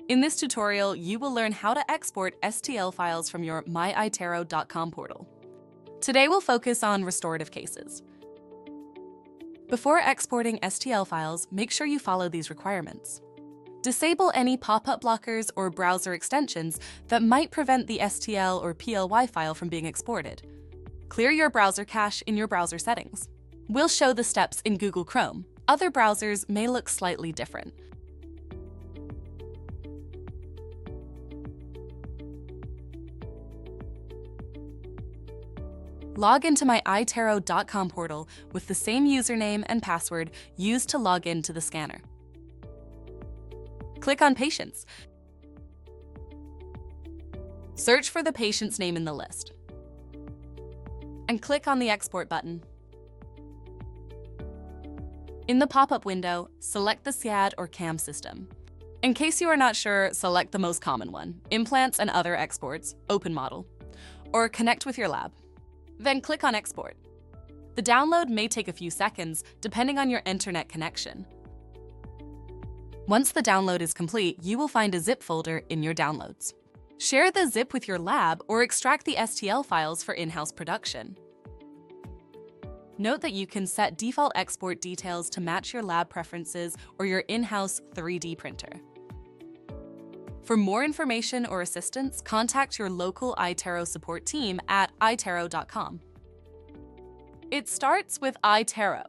In this tutorial, you will learn how to export STL files from your iTero.com portal. Today we'll focus on restorative cases. Before exporting STL files, make sure you follow these requirements. Disable any pop-up blockers or browser extensions that might prevent the STL or PLY file from being exported. Clear your browser cache in your browser settings. We'll show the steps in Google Chrome. Other browsers may look slightly different. Log into my iTero.com portal with the same username and password used to log into the scanner. Click on Patients. Search for the patient's name in the list. And click on the Export button. In the pop-up window, select the SIAD or CAM system. In case you are not sure, select the most common one, Implants and Other Exports, Open Model, or Connect with your lab. Then click on Export. The download may take a few seconds, depending on your internet connection. Once the download is complete, you will find a zip folder in your downloads. Share the zip with your lab or extract the STL files for in-house production. Note that you can set default export details to match your lab preferences or your in-house 3D printer. For more information or assistance, contact your local iTero support team at iTero.com. It starts with iTero.